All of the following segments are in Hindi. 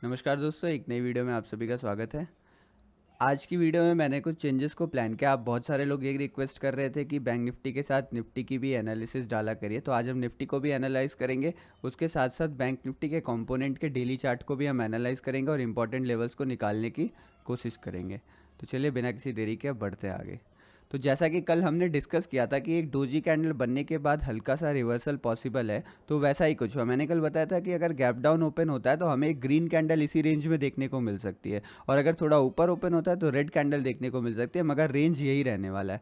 नमस्कार दोस्तों, एक नई वीडियो में आप सभी का स्वागत है। आज की वीडियो में मैंने कुछ चेंजेस को प्लान किया। आप बहुत सारे लोग ये रिक्वेस्ट कर रहे थे कि बैंक निफ्टी के साथ निफ्टी की भी एनालिसिस डाला करिए, तो आज हम निफ्टी को भी एनालाइज करेंगे। उसके साथ साथ बैंक निफ्टी के कंपोनेंट के डेली चार्ट को भी हम एनालाइज करेंगे और इंपॉर्टेंट लेवल्स को निकालने की कोशिश करेंगे। तो चलिए बिना किसी देरी के अब बढ़ते हैं आगे। तो जैसा कि कल हमने डिस्कस किया था कि एक डोजी कैंडल बनने के बाद हल्का सा रिवर्सल पॉसिबल है, तो वैसा ही कुछ हुआ। मैंने कल बताया था कि अगर गैप डाउन ओपन होता है तो हमें एक ग्रीन कैंडल इसी रेंज में देखने को मिल सकती है, और अगर थोड़ा ऊपर ओपन होता है तो रेड कैंडल देखने को मिल सकती है, मगर रेंज यही रहने वाला है।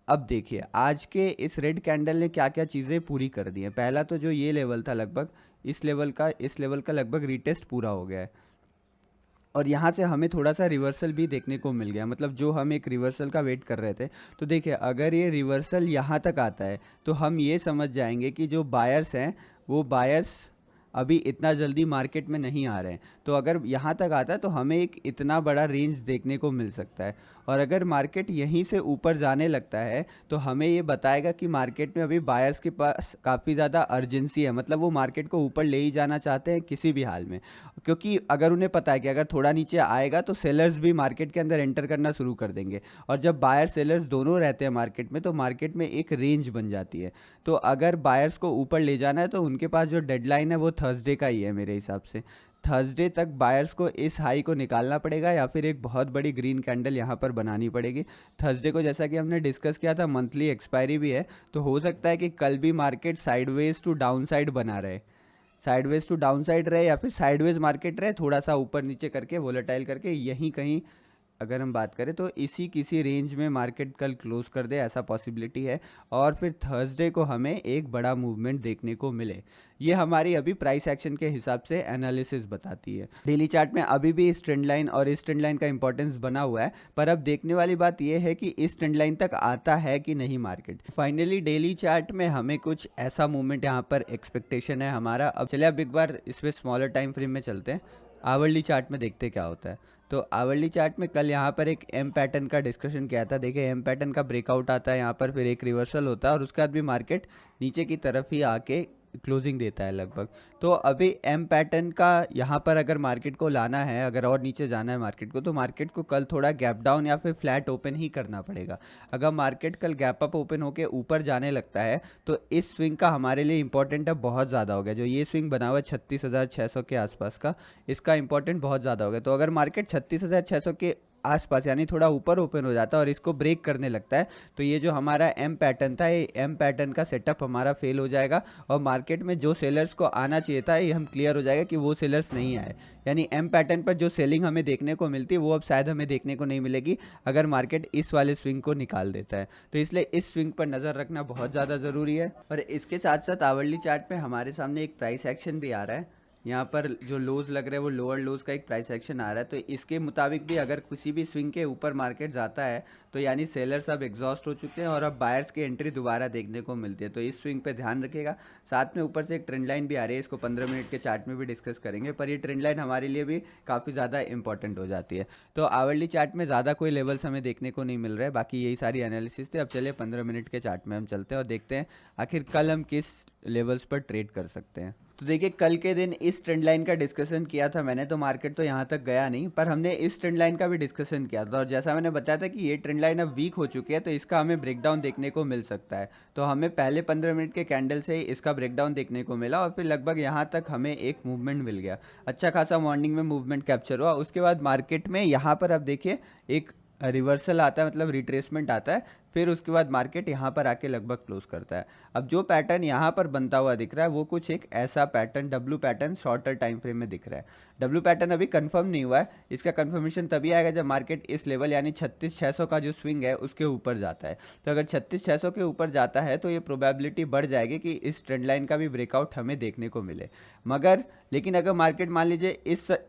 अब देखिए आज के इस रेड कैंडल ने क्या क्या चीज़ें पूरी कर दी हैं। पहला तो जो ये लेवल था, लगभग इस लेवल का लगभग रीटेस्ट पूरा हो गया है, और यहाँ से हमें थोड़ा सा रिवर्सल भी देखने को मिल गया। मतलब जो हम एक रिवर्सल का वेट कर रहे थे, तो देखिए अगर ये रिवर्सल यहाँ तक आता है तो हम ये समझ जाएंगे कि जो बायर्स हैं वो बायर्स अभी इतना जल्दी मार्केट में नहीं आ रहे हैं। तो अगर यहाँ तक आता है तो हमें एक इतना बड़ा रेंज देखने को मिल सकता है, और अगर मार्केट यहीं से ऊपर जाने लगता है तो हमें ये बताएगा कि मार्केट में अभी बायर्स के पास काफ़ी ज़्यादा अर्जेंसी है। मतलब वो मार्केट को ऊपर ले ही जाना चाहते हैं किसी भी हाल में, क्योंकि अगर उन्हें पता है कि अगर थोड़ा नीचे आएगा तो सेलर्स भी मार्केट के अंदर एंटर करना शुरू कर देंगे, और जब बायर सेलर्स दोनों रहते हैं मार्केट में तो मार्केट में एक रेंज बन जाती है। तो अगर बायर्स को ऊपर ले जाना है तो उनके पास जो डेडलाइन है वो थर्सडे का ही है मेरे हिसाब से। थर्सडे तक बायर्स को इस हाई को निकालना पड़ेगा, या फिर एक बहुत बड़ी ग्रीन कैंडल यहाँ पर बनानी पड़ेगी। थर्सडे को जैसा कि हमने डिस्कस किया था मंथली एक्सपायरी भी है, तो हो सकता है कि कल भी market sideways to down side बना रहे, साइडवेज टू डाउन साइड रहे, या फिर साइडवेज मार्केट रहे, थोड़ा सा ऊपर नीचे करके वोलेटाइल करके यहीं कहीं अगर हम बात करें तो इसी किसी रेंज में मार्केट कल क्लोज कर दे, ऐसा पॉसिबिलिटी है। और फिर थर्सडे को हमें एक बड़ा मूवमेंट देखने को मिले। ये हमारी अभी प्राइस एक्शन के हिसाब से एनालिसिस बताती है। डेली चार्ट में अभी भी इस ट्रेंड लाइन और इस ट्रेंड लाइन का इंपॉर्टेंस बना हुआ है, पर अब देखने वाली बात यह है कि इस ट्रेंड लाइन तक आता है कि नहीं मार्केट। फाइनली डेली चार्ट में हमें कुछ ऐसा मूवमेंट यहाँ पर एक्सपेक्टेशन है हमारा। अब चलिए अब एक बार इस पर स्मॉलर टाइम फ्रेम में चलते हैं, आवरली चार्ट में देखते क्या होता है। तो आवरली चार्ट में कल यहाँ पर एक एम पैटर्न का डिस्कशन किया था। देखिए एम पैटर्न का ब्रेकआउट आता है यहाँ पर, फिर एक रिवर्सल होता है, और उसके बाद भी मार्केट नीचे की तरफ ही आके क्लोजिंग देता है लगभग। तो अभी एम पैटर्न का यहाँ पर अगर मार्केट को लाना है, अगर और नीचे जाना है मार्केट को, तो मार्केट को कल थोड़ा गैप डाउन या फिर फ्लैट ओपन ही करना पड़ेगा। अगर मार्केट कल गैप अप ओपन होके ऊपर जाने लगता है तो इस स्विंग का हमारे लिए इंपॉर्टेंट अब बहुत ज़्यादा हो गया। जो ये स्विंग बना हुआ है 36,600 के आसपास का, इसका इंपॉर्टेंट बहुत ज़्यादा हो गया। तो अगर मार्केट 36,600 के आसपास यानी थोड़ा ऊपर ओपन हो जाता है और इसको ब्रेक करने लगता है, तो ये जो हमारा एम पैटर्न था, ये एम पैटर्न का सेटअप हमारा फेल हो जाएगा, और मार्केट में जो सेलर्स को आना चाहिए था ये हम क्लियर हो जाएगा कि वो सेलर्स नहीं आए। यानी एम पैटर्न पर जो सेलिंग हमें देखने को मिलती है वो अब शायद हमें देखने को नहीं मिलेगी अगर मार्केट इस वाले स्विंग को निकाल देता है। तो इसलिए इस स्विंग पर नज़र रखना बहुत ज़्यादा ज़रूरी है। और इसके साथ साथ आवरली चार्ट में हमारे सामने एक प्राइस एक्शन भी आ रहा है। यहाँ पर जो लोज लग रहे हैं वो लोअर लोज का एक प्राइस एक्शन आ रहा है। तो इसके मुताबिक भी अगर किसी भी स्विंग के ऊपर मार्केट जाता है तो यानी सेलर्स अब एग्जॉस्ट हो चुके हैं और अब बायर्स की एंट्री दोबारा देखने को मिलती है। तो इस स्विंग पे ध्यान रखिएगा। साथ में ऊपर से एक ट्रेंड लाइन भी आ रही है, इसको 15 मिनट के चार्ट में भी डिस्कस करेंगे, पर ये ट्रेंड लाइन हमारे लिए भी काफ़ी ज़्यादा इंपॉर्टेंट हो जाती है। तो आवरली चार्ट में ज़्यादा कोई लेवल्स हमें देखने को नहीं मिल रहे हैं, बाकी यही सारी एनालिसिस थे। अब चलिए 15 मिनट के चार्ट में हम चलते हैं और देखते हैं आखिर कल हम किस लेवल्स पर ट्रेड कर सकते हैं। तो देखिए कल के दिन इस ट्रेंड लाइन का डिस्कशन किया था मैंने, तो मार्केट तो यहाँ तक गया नहीं, पर हमने इस ट्रेंड लाइन का भी डिस्कशन किया था, और जैसा मैंने बताया था कि ये ट्रेंड लाइन अब वीक हो चुकी है तो इसका हमें ब्रेकडाउन देखने को मिल सकता है। तो हमें पहले 15 मिनट के कैंडल से ही इसका ब्रेकडाउन देखने को मिला, और फिर लगभग यहाँ तक हमें एक मूवमेंट मिल गया। अच्छा खासा मॉर्निंग में मूवमेंट कैप्चर हुआ। उसके बाद मार्केट में यहाँ पर अब देखिए एक रिवर्सल आता है, मतलब रिट्रेसमेंट आता है, फिर उसके बाद मार्केट यहाँ पर आके लगभग क्लोज करता है। अब जो पैटर्न यहाँ पर बनता हुआ दिख रहा है वो कुछ एक ऐसा pattern, W pattern shorter time frame में दिख रहा है। डब्ल्यू पैटर्न अभी कंफर्म नहीं हुआ है, इसका कंफर्मेशन तभी आएगा जब मार्केट इस लेवल यानी 36,600 का जो स्विंग है उसके ऊपर जाता है। तो अगर 36,600 के ऊपर जाता है तो ये प्रोबेबिलिटी बढ़ जाएगी कि इस ट्रेंड लाइन का भी ब्रेकआउट हमें देखने को मिले। मगर लेकिन अगर मार्केट मान लीजिए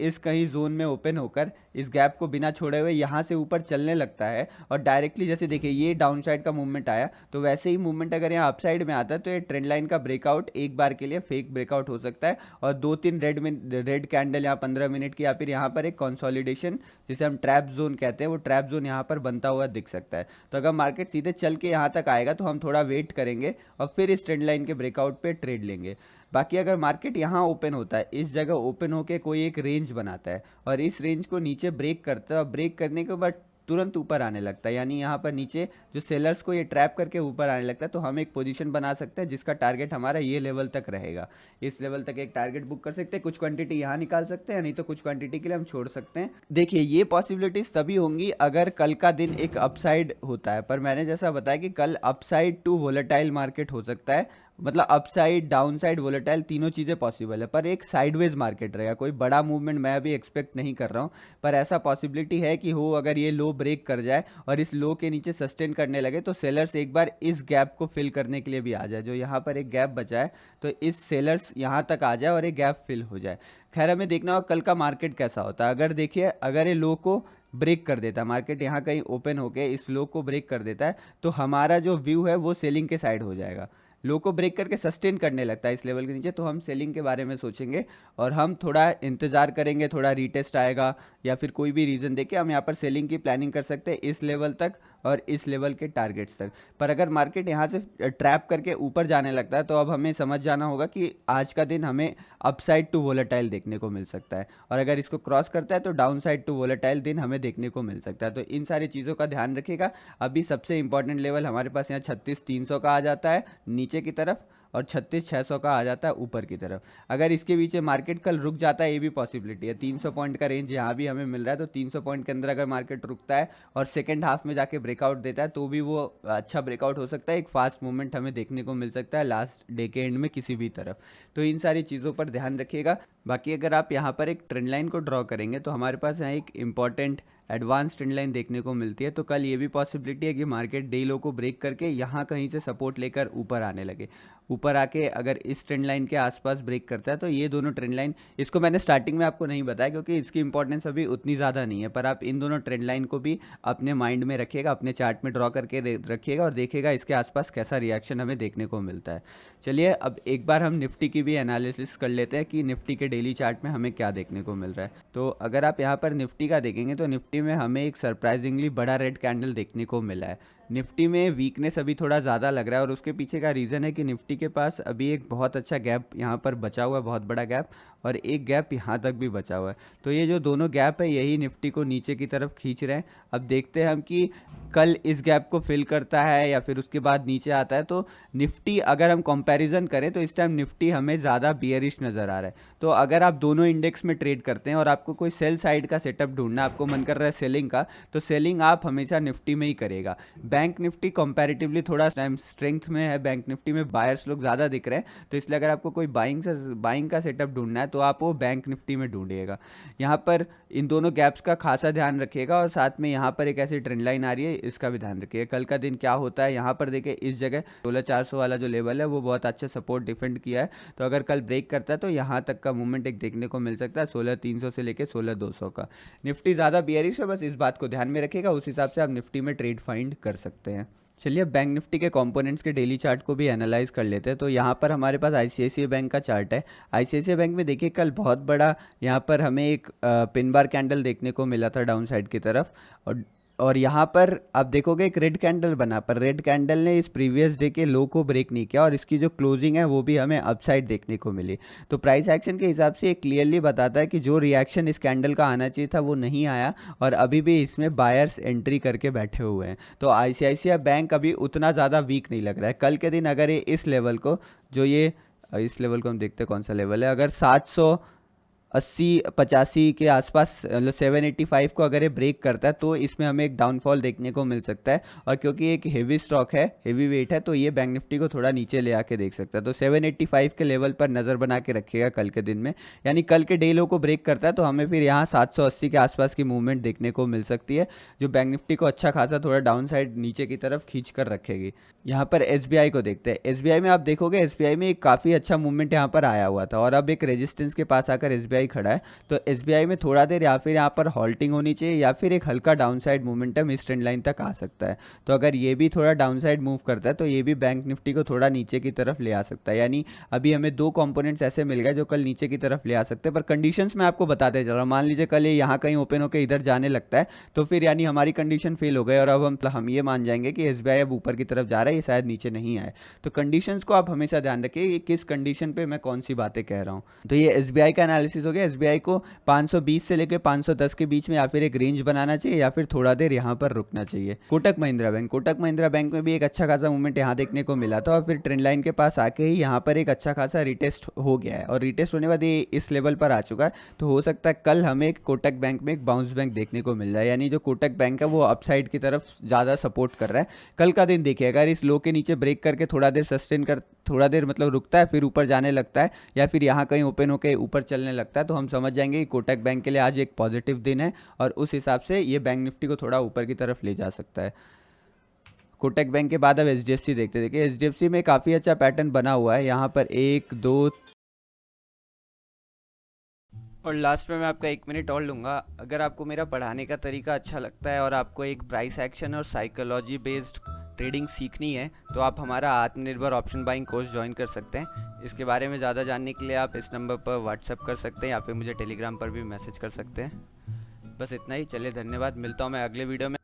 इस कहीं जोन में ओपन होकर इस गैप को बिना छोड़े हुए यहाँ से ऊपर चलने लगता है और डायरेक्टली, जैसे देखिए ये डाउन डाउन साइड का मूवमेंट आया, तो वैसे ही मूवमेंट अगर यहाँ अप साइड में आता है तो ये ट्रेंड लाइन का ब्रेकआउट एक बार के लिए फेक ब्रेकआउट हो सकता है, और 2-3 रेड कैंडल यहाँ 15 मिनट की, या फिर यहाँ पर एक कंसोलिडेशन जिसे हम ट्रैप जोन कहते हैं, वो ट्रैप जोन यहाँ पर बनता हुआ दिख सकता है। तो अगर मार्केट सीधे चल के यहाँ तक आएगा तो हम थोड़ा वेट करेंगे और फिर इस ट्रेंड लाइन के ब्रेकआउट पे ट्रेड लेंगे। बाकी अगर मार्केट यहाँ ओपन होता है, इस जगह ओपन होके कोई एक रेंज बनाता है और इस रेंज को नीचे ब्रेक करता है, और ब्रेक करने के बाद तुरंत ऊपर आने लगता है, यानी यहाँ पर नीचे जो सेलर्स को ये ट्रैप करके ऊपर आने लगता है, तो हम एक पोजीशन बना सकते हैं जिसका टारगेट हमारा ये लेवल तक रहेगा। इस लेवल तक एक टारगेट बुक कर सकते हैं, कुछ क्वांटिटी यहाँ निकाल सकते हैं, नहीं तो कुछ क्वांटिटी के लिए हम छोड़ सकते हैं। देखिए, ये पॉसिबिलिटीज तभी होंगी अगर कल का दिन एक अपसाइड होता है, पर मैंने जैसा बताया कि कल अपसाइड टू वोलेटाइल मार्केट हो सकता है, मतलब अपसाइड डाउनसाइड वोलेटाइल तीनों चीज़ें पॉसिबल है, पर एक साइडवेज मार्केट रहेगा। कोई बड़ा मूवमेंट मैं अभी एक्सपेक्ट नहीं कर रहा हूँ, पर ऐसा पॉसिबिलिटी है कि हो, अगर ये लो ब्रेक कर जाए और इस लो के नीचे सस्टेन करने लगे तो सेलर्स एक बार इस गैप को फिल करने के लिए भी आ जाए। जो यहाँ पर एक गैप बचा है तो इस सेलर्स यहाँ तक आ जाए और एक गैप फिल हो जाए। खैर, हमें देखना होगा कल का मार्केट कैसा होता है। अगर देखिए, अगर ये लो को ब्रेक कर देता है, मार्केट यहाँ कहीं ओपन होके इस लो को ब्रेक कर देता है, तो हमारा जो व्यू है वो सेलिंग के साइड हो जाएगा। लो को ब्रेक करके सस्टेन करने लगता है इस लेवल के नीचे, तो हम सेलिंग के बारे में सोचेंगे और हम थोड़ा इंतजार करेंगे, थोड़ा रीटेस्ट आएगा या फिर कोई भी रीज़न देके हम यहाँ पर सेलिंग की प्लानिंग कर सकते हैं इस लेवल तक और इस लेवल के टारगेट्स तक। पर अगर मार्केट यहाँ से ट्रैप करके ऊपर जाने लगता है तो अब हमें समझ जाना होगा कि आज का दिन हमें अपसाइड टू वोलेटाइल देखने को मिल सकता है, और अगर इसको क्रॉस करता है तो डाउन साइड टू वोलेटाइल दिन हमें देखने को मिल सकता है। तो इन सारी चीज़ों का ध्यान रखिएगा। अभी सबसे इंपॉर्टेंट लेवल हमारे पास यहाँ 36,300 का आ जाता है नीचे की तरफ, और 36,600 का आ जाता है ऊपर की तरफ। अगर इसके पीछे मार्केट कल रुक जाता है, ये भी पॉसिबिलिटी है। 300 पॉइंट का रेंज यहाँ भी हमें मिल रहा है, तो 300 पॉइंट के अंदर अगर मार्केट रुकता है और सेकंड हाफ में जाके ब्रेकआउट देता है तो भी वो अच्छा ब्रेकआउट हो सकता है, एक फास्ट मूवमेंट हमें देखने को मिल सकता है लास्ट डे के एंड में किसी भी तरफ। तो इन सारी चीज़ों पर ध्यान रखिएगा। बाकी अगर आप यहाँ पर एक ट्रेंड लाइन को ड्रॉ करेंगे तो हमारे पास यहाँ एक इंपॉर्टेंट एडवांस ट्रेंड लाइन देखने को मिलती है। तो कल ये भी पॉसिबिलिटी है कि मार्केट डे लो को ब्रेक करके यहाँ कहीं से सपोर्ट लेकर ऊपर आने लगे। ऊपर आके अगर इस ट्रेंड लाइन के आसपास ब्रेक करता है तो ये दोनों ट्रेंड लाइन, इसको मैंने स्टार्टिंग में आपको नहीं बताया क्योंकि इसकी इंपॉर्टेंस अभी उतनी ज़्यादा नहीं है, पर आप इन दोनों ट्रेंड लाइन को भी अपने माइंड में रखिएगा, अपने चार्ट में ड्रॉ करके रखिएगा और देखिएगा इसके आसपास कैसा रिएक्शन हमें देखने को मिलता है। चलिए, अब एक बार हम निफ्टी की भी एनालिसिस कर लेते हैं कि निफ्टी के डेली चार्ट में हमें क्या देखने को मिल रहा है। तो अगर आप यहाँ पर निफ्टी का देखेंगे तो निफ्टी में हमें एक सरप्राइजिंगली बड़ा रेड कैंडल देखने को मिला है। निफ्टी में वीकनेस अभी थोड़ा ज़्यादा लग रहा है और उसके पीछे का रीज़न है कि निफ्टी के पास अभी एक बहुत अच्छा गैप यहाँ पर बचा हुआ है, बहुत बड़ा गैप, और एक गैप यहाँ तक भी बचा हुआ है। तो ये जो दोनों गैप है यही निफ्टी को नीचे की तरफ खींच रहे हैं। अब देखते हैं हम कि कल इस गैप को फिल करता है या फिर उसके बाद नीचे आता है। तो निफ्टी अगर हम कंपैरिजन करें तो इस टाइम निफ्टी हमें ज़्यादा बियरिश नज़र आ रहा है। तो अगर आप दोनों इंडेक्स में ट्रेड करते हैं और आपको कोई सेल साइड का सेटअप ढूंढना, आपको मन कर रहा है सेलिंग का, तो सेलिंग आप हमेशा निफ्टी में ही करेगा। बैंक निफ्टी कंपैरेटिवली थोड़ा टाइम स्ट्रेंथ में है, बैंक निफ्टी में बायर्स लोग ज़्यादा दिख रहे हैं, तो इसलिए अगर आपको कोई बाइंग का सेटअप ढूंढना है तो आप वो बैंक निफ्टी में ढूंढिएगा। यहाँ पर इन दोनों गैप्स का खासा ध्यान रखिएगा और साथ में यहाँ पर एक ऐसी ट्रेंड लाइन आ रही है, इसका भी ध्यान रखिएगा। कल का दिन क्या होता है, यहाँ पर देखिए इस जगह 16,400 वाला जो लेवल है वो बहुत अच्छा सपोर्ट डिफेंड किया है। तो अगर कल ब्रेक करता है तो यहाँ तक का मूवमेंट एक देखने को मिल सकता है 16,300 से लेकर 16,200 का। निफ्टी ज़्यादा बियरिश है, बस इस बात को ध्यान में रखिएगा, उस हिसाब से आप निफ्टी में ट्रेड फाइंड कर सकते हैं। चलिए, बैंक निफ्टी के कंपोनेंट्स के डेली चार्ट को भी एनालाइज कर लेते हैं। तो यहाँ पर हमारे पास आईसीआईसीआई बैंक का चार्ट है। आईसीआईसीआई बैंक में देखिए कल बहुत बड़ा यहाँ पर हमें एक पिन बार कैंडल देखने को मिला था डाउन साइड की तरफ, और यहाँ पर आप देखोगे एक रेड कैंडल बना, पर रेड कैंडल ने इस प्रीवियस डे के लो को ब्रेक नहीं किया और इसकी जो क्लोजिंग है वो भी हमें अपसाइड देखने को मिली। तो प्राइस एक्शन के हिसाब से ये क्लियरली बताता है कि जो रिएक्शन इस कैंडल का आना चाहिए था वो नहीं आया और अभी भी इसमें बायर्स एंट्री करके बैठे हुए हैं। तो आईसीआईसीआई बैंक अभी उतना ज़्यादा वीक नहीं लग रहा है। कल के दिन अगर ये इस लेवल को, जो ये इस लेवल को हम देखते हैं कौन सा लेवल है, अगर 780-85 के आसपास, मतलब 785 को अगर ये ब्रेक करता है तो इसमें हमें एक डाउनफॉल देखने को मिल सकता है। और क्योंकि एक हेवी स्टॉक है, हेवी वेट है, तो ये बैंक निफ्टी को थोड़ा नीचे ले आके देख सकता है। तो 785 के लेवल पर नज़र बना के रखिएगा कल के दिन में, यानी कल के डे लो को ब्रेक करता है तो हमें फिर यहाँ 780 के आसपास की मूवमेंट देखने को मिल सकती है, जो बैंक निफ्टी को अच्छा खासा थोड़ा डाउन साइड नीचे की तरफ खींच कर रखेगी। यहाँ पर एसबीआई को देखते हैं। एसबीआई में आप देखोगे एसबीआई में एक काफ़ी अच्छा मूवमेंट यहाँ पर आया हुआ था और अब एक रेजिस्टेंस के पास आकर एसबीआई ही खड़ा है। तो एसबीआई में थोड़ा देर या फिर यहाँ पर हॉल्टिंग होनी चाहिए या फिर एक हल्का डाउनसाइड मोमेंटम इस ट्रेंड लाइन तक आ सकता है। तो अगर ये भी थोड़ा डाउनसाइड मूव करता है तो ये भी बैंक निफ्टी को थोड़ा नीचे की तरफ ले आ सकता है। यानी अभी हमें दो कंपोनेंट्स ऐसे मिल गए जो कल नीचे की तरफ ले आ सकते हैं, पर कंडीशंस मैं आपको बताते चल रहा हूँ। मान लीजिए कल ये यहाँ कहीं ओपन होकर इधर जाने लगता है तो फिर यानी हमारी कंडीशन फेल हो गई और अब हम ये मान जाएंगे कि एसबीआई अब ऊपर की तरफ जा रहा है, ये शायद नीचे नहीं आए। तो कंडीशंस को आप हमेशा ध्यान रखिए कि किस कंडीशन पे मैं कौन सी बातें कह रहा हूँ। तो ये एसबीआई का एनालिसिस हो गया। एसबीआई को 520 से लेकर 510 के बीच में या फिर एक रेंज बनाना चाहिए या फिर थोड़ा देर यहाँ पर रुकना चाहिए। कोटक महिंद्रा बैंक में भी एक अच्छा खासा मूवमेंट यहाँ देखने को मिला था और फिर ट्रेंड लाइन के पास आके ही यहाँ पर एक अच्छा खासा रिटेस्ट हो गया है और रिटेस्ट होने के बाद ये इस लेवल पर आ चुका है। तो हो सकता है कल हमें एक कोटक बैंक में एक बाउंस बैंक देखने को मिल जाए, यानी जो कोटक बैंक है वो अपसाइड की तरफ ज़्यादा सपोर्ट कर रहा है। कल का दिन देखिए, अगर इस लो के नीचे ब्रेक करके थोड़ा देर सस्टेन कर थोड़ा देर मतलब रुकता है फिर ऊपर जाने लगता है या फिर यहाँ कहीं ओपन होकर ऊपर चलने लगता है तो हम समझ जाएंगे कि कोटक बैंक के लिए आज एक पॉजिटिव दिन है और उस हिसाब से ये बैंक निफ्टी को थोड़ा ऊपर की तरफ ले जा सकता है। कोटक बैंक के बाद अब एचडीएफसी देखिए एचडीएफसी में काफ़ी अच्छा पैटर्न बना हुआ है। यहाँ पर 1 2 और लास्ट में मैं आपका 1 मिनट और लूँगा। अगर आपको मेरा पढ़ाने का तरीका अच्छा लगता है और आपको एक प्राइस एक्शन और साइकोलॉजी बेस्ड ट्रेडिंग सीखनी है तो आप हमारा आत्मनिर्भर ऑप्शन बाइंग कोर्स ज्वाइन कर सकते हैं। इसके बारे में ज़्यादा जानने के लिए आप इस नंबर पर व्हाट्सएप कर सकते हैं या फिर मुझे टेलीग्राम पर भी मैसेज कर सकते हैं। बस इतना ही, चलिए धन्यवाद, मिलता हूँ मैं अगले वीडियो में।